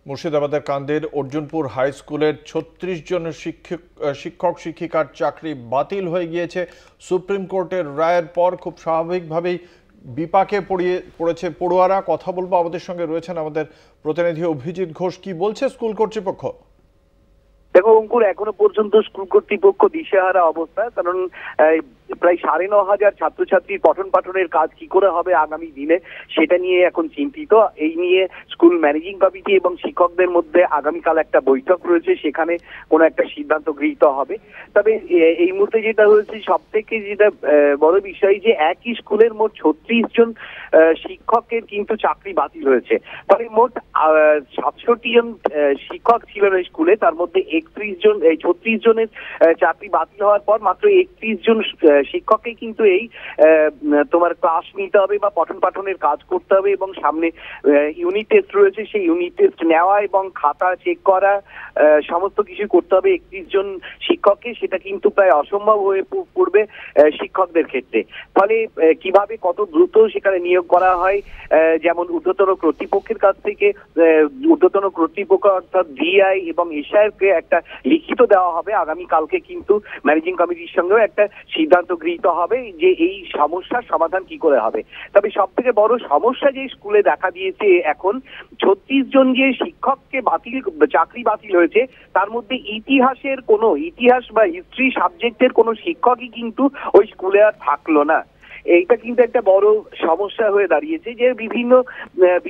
মুর্শিদাবাদের কান্দের অর্জুনপুর হাই স্কুলের ৩৬ জন শিক্ষক শিক্ষিকার চাকরি বাতিল হয়ে গিয়েছে। সুপ্রিম কোর্টের রায়ের পর খুব স্বাভাবিকভাবেই বিপাকে পড়েছে পড়ুয়ারা। কথা বলবো, আমাদের সঙ্গে রয়েছেন আমাদের প্রতিনিধি অভিজিৎ ঘোষ। কি বলছে স্কুল কর্তৃপক্ষ? দেখো অঙ্কুর, এখনো পর্যন্ত স্কুল কর্তৃপক্ষ দিশেহারা অবস্থা। কারণ প্রায় ৯,৫০০ ছাত্রছাত্রীর পঠন পাঠনের কাজ কি করে হবে আগামী দিনে, সেটা নিয়ে এখন চিন্তিত। এই নিয়ে স্কুল ম্যানেজিং কমিটি এবং শিক্ষকদের মধ্যে আগামীকাল একটা বৈঠক রয়েছে, সেখানে কোনো একটা সিদ্ধান্ত গৃহীত হবে। তবে এই মুহূর্তে যেটা হয়েছে, সব থেকে যেটা বড় বিষয়, যে একই স্কুলের মোট ৩৬ জন শিক্ষকের কিন্তু চাকরি বাতিল হয়েছে। ফলে মোট ৬৭ জন শিক্ষক ছিলেন ওই স্কুলে, তার মধ্যে ৩৬ জনের চাকরি বাতিল হওয়ার পর মাত্র ৩১ জন শিক্ষককে কিন্তু এই তোমার ক্লাস নিতে হবে বা পঠন পাঠনের কাজ করতে হবে, এবং সামনে ইউনিট টেস্ট রয়েছে, সেই ইউনিট টেস্ট নেওয়া এবং খাতা চেক করা সমস্ত কিছু করতে হবে ৩১ জন শিক্ষককে। সেটা কিন্তু প্রায় অসম্ভব হয়ে পড়বে শিক্ষকদের ক্ষেত্রে। ফলে কিভাবে কত দ্রুত সেখানে নিয়োগ করা হয়, যেমন ঊর্ধ্বতন কর্তৃপক্ষের কাছ থেকে ঊর্ধ্বতন কর্তৃপক্ষ অর্থাৎ ভিআই এবং এসআইকে একটা লিখিত দেওয়া হবে আগামীকালকে। কিন্তু ম্যানেজিং কমিটির সঙ্গেও একটা সিদ্ধান্ত গৃহীত হবে যে এই সমস্যার সমাধান কি করে হবে। তবে সব থেকে বড় সমস্যা যে স্কুলে দেখা দিয়েছে এখন, ৩৬ জন যে শিক্ষককে চাকরি বাতিল হয়েছে, তার মধ্যে ইতিহাস বা হিস্ট্রি সাবজেক্টের কোনো শিক্ষকই কিন্তু ওই স্কুলে আর থাকলো না। এইটা কিন্তু একটা বড় সমস্যা হয়ে দাঁড়িয়েছে যে বিভিন্ন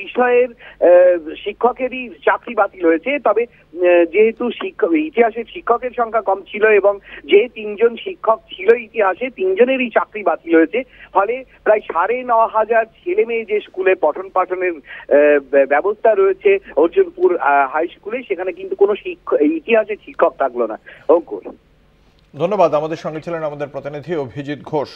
বিষয়ের শিক্ষকেরই চাকরি বাতিল হয়েছে। তবে যেহেতু ইতিহাসের শিক্ষকের সংখ্যা কম ছিল এবং যে ৩ জন শিক্ষক ছিল ইতিহাসে, ৩ জনেরই চাকরি বাতিল হয়েছে। ফলে প্রায় ৯,৫০০ ছেলে মেয়ে যে স্কুলে পঠন পাঠনের ব্যবস্থা রয়েছে অর্জুনপুর হাই স্কুলে, সেখানে কিন্তু কোনো ইতিহাসের শিক্ষক থাকলো না। অঙ্কুর, ধন্যবাদ। আমাদের সঙ্গে ছিলেন আমাদের প্রতিনিধি অভিজিৎ ঘোষ।